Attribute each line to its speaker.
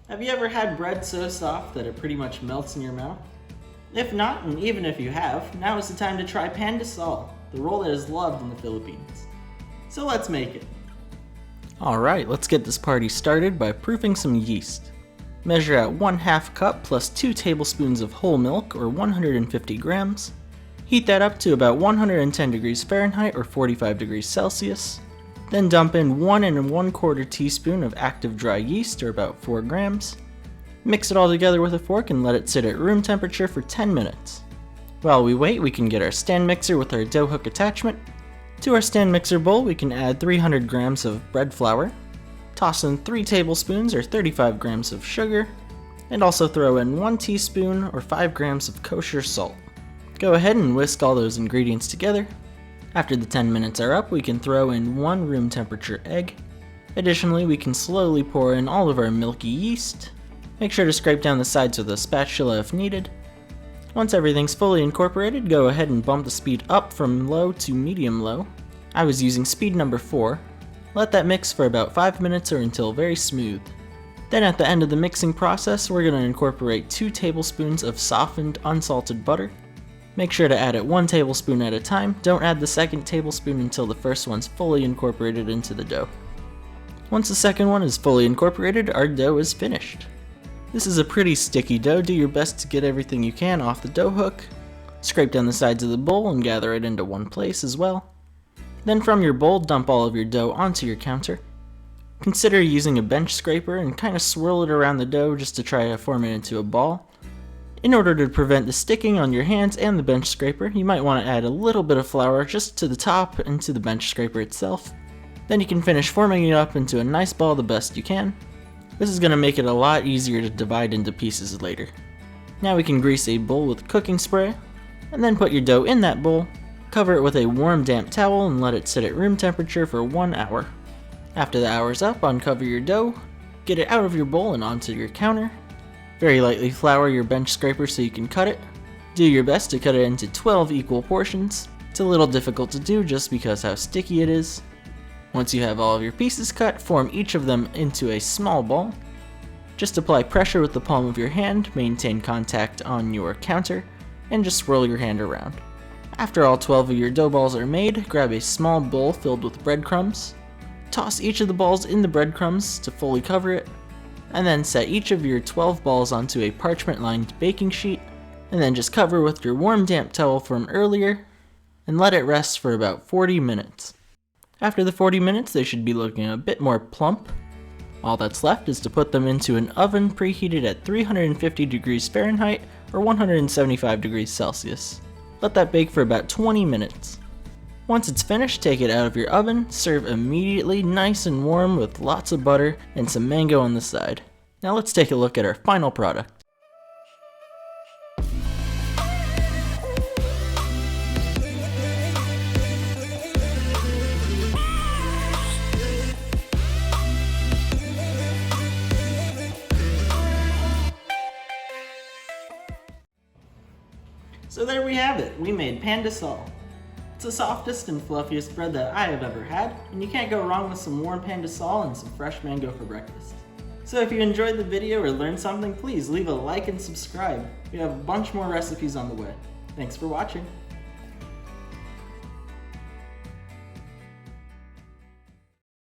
Speaker 1: Have you ever had bread so soft that it pretty much melts in your mouth? If not, and even if you have, now is the time to try Pandesal, the roll that is loved in the Philippines. So let's make it. Alright, let's get this party started by proofing some yeast. Measure out 1/2 cup plus 2 tablespoons of whole milk or 150 grams. Heat that up to about 110 degrees Fahrenheit or 45 degrees Celsius. Then dump in 1 1/4 teaspoon of active dry yeast or about 4 grams. Mix it all together with a fork and let it sit at room temperature for 10 minutes. While we wait, we can get our stand mixer with our dough hook attachment. To our stand mixer bowl, we can add 300 grams of bread flour, toss in 3 tablespoons or 35 grams of sugar, and also throw in 1 teaspoon or 5 grams of kosher salt. Go ahead and whisk all those ingredients together. After the 10 minutes are up, we can throw in 1 room temperature egg. Additionally, we can slowly pour in all of our milky yeast. Make sure to scrape down the sides with a spatula if needed. Once everything's fully incorporated, go ahead and bump the speed up from low to medium low. I was using speed number 4. Let that mix for about 5 minutes or until very smooth. Then at the end of the mixing process, we're going to incorporate 2 tablespoons of softened unsalted butter. Make sure to add it 1 tablespoon at a time. Don't add the second tablespoon until the first one's fully incorporated into the dough. Once the second one is fully incorporated, our dough is finished. This is a pretty sticky dough. Do your best to get everything you can off the dough hook. Scrape down the sides of the bowl and gather it into one place as well. Then from your bowl, dump all of your dough onto your counter. Consider using a bench scraper and kind of swirl it around the dough just to try to form it into a ball. In order to prevent the sticking on your hands and the bench scraper, you might want to add a little bit of flour just to the top and to the bench scraper itself. Then you can finish forming it up into a nice ball the best you can. This is going to make it a lot easier to divide into pieces later. Now we can grease a bowl with cooking spray, and then put your dough in that bowl, cover it with a warm damp towel and let it sit at room temperature for 1 hour. After the hour's up, uncover your dough, get it out of your bowl and onto your counter. Very lightly flour your bench scraper so you can cut it. Do your best to cut it into 12 equal portions. It's a little difficult to do just because how sticky it is. Once you have all of your pieces cut, form each of them into a small ball. Just apply pressure with the palm of your hand, maintain contact on your counter, and just swirl your hand around. After all 12 of your dough balls are made, grab a small bowl filled with breadcrumbs. Toss each of the balls in the breadcrumbs to fully cover it, and then set each of your 12 balls onto a parchment-lined baking sheet, and then just cover with your warm damp towel from earlier, and let it rest for about 40 minutes. After the 40 minutes, they should be looking a bit more plump. All that's left is to put them into an oven preheated at 350 degrees Fahrenheit or 175 degrees Celsius. Let that bake for about 20 minutes. Once it's finished, take it out of your oven, serve immediately nice and warm with lots of butter and some mango on the side. Now let's take a look at our final product. So there we have it, we made Pandesal. It's the softest and fluffiest bread that I have ever had, and you can't go wrong with some warm Pandesal and some fresh mango for breakfast. So if you enjoyed the video or learned something, please leave a like and subscribe. We have a bunch more recipes on the way. Thanks for watching.